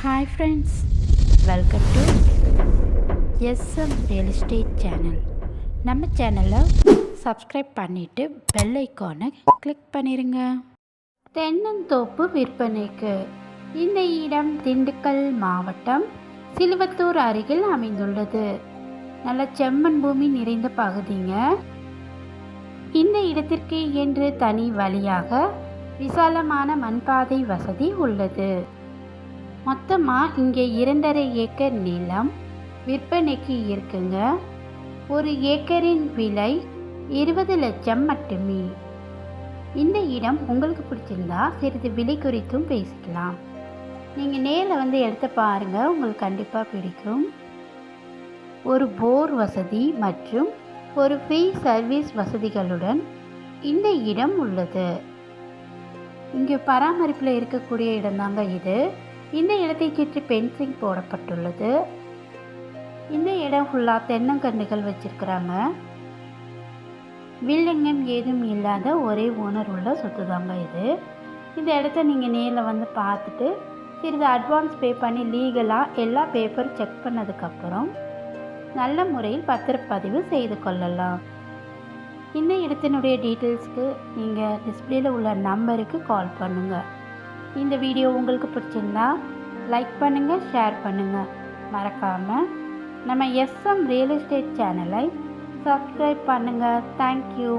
Hi friends, welcome to SM real estate channel. நம்ம சேனலை subscribe பண்ணிவிட்டு பெல் ஐக்கானை கிளிக் பண்ணிடுங்க. தென்னந்தோப்பு விற்பனைக்கு. இந்த இடம் திண்டுக்கல் மாவட்டம் சிலுவத்தூர் அருகில் அமைந்துள்ளது. நல்ல செம்மண் பூமி நிறைந்த பகுதிங்க. இந்த இடத்திற்கு என்று தனி வழியாக விசாலமான மண்பாதை வசதி உள்ளது. மொத்தமாக இங்கே 2.5 ஏக்கர் நிலம் விற்பனைக்கு இருக்குங்க. ஒரு ஏக்கரின் விலை 20 லட்சம் மட்டுமே. இந்த இடம் உங்களுக்கு பிடிச்சிருந்தா சிறிது விலை குறித்தும் பேசிக்கலாம். நீங்கள் நேரில் வந்து எடுத்து பாருங்கள், உங்களுக்கு கண்டிப்பாக பிடிக்கும். ஒரு போர் வசதி மற்றும் ஒரு ஃப்ரீ சர்வீஸ் வசதிகளுடன் இந்த இடம் உள்ளது. இங்கே பராமரிப்பில் இருக்கக்கூடிய இடம்தாங்க இது. இந்த இடத்தை சுற்றி பென்சிங் போடப்பட்டுள்ளது. இந்த இடம் ஃபுல்லாக தென்னங்கன்றுகள் வச்சிருக்கிறாங்க. பில்டிங்கும் ஏதும் இல்லாத ஒரே ஓனர் உள்ள சொத்து தாங்க இது. இந்த இடத்த நீங்கள் நேரில் வந்து பார்த்துட்டு சிறிது அட்வான்ஸ் பே பண்ணி லீகலாக எல்லா பேப்பர் செக் பண்ணதுக்கப்புறம் நல்ல முறையில் பத்திரப்பதிவு செய்து கொள்ளலாம். இந்த இடத்தினுடைய டீட்டெயில்ஸ்க்கு நீங்கள் டிஸ்பிளேல உள்ள நம்பருக்கு கால் பண்ணுங்கள். இந்த வீடியோ உங்களுக்கு பிடிச்சிருந்தா லைக் பண்ணுங்கள், ஷேர் பண்ணுங்கள். மறக்காமல் நம்ம எஸ்எம் ரியல் எஸ்டேட் சேனலை சப்ஸ்கிரைப் பண்ணுங்கள். தேங்க்யூ.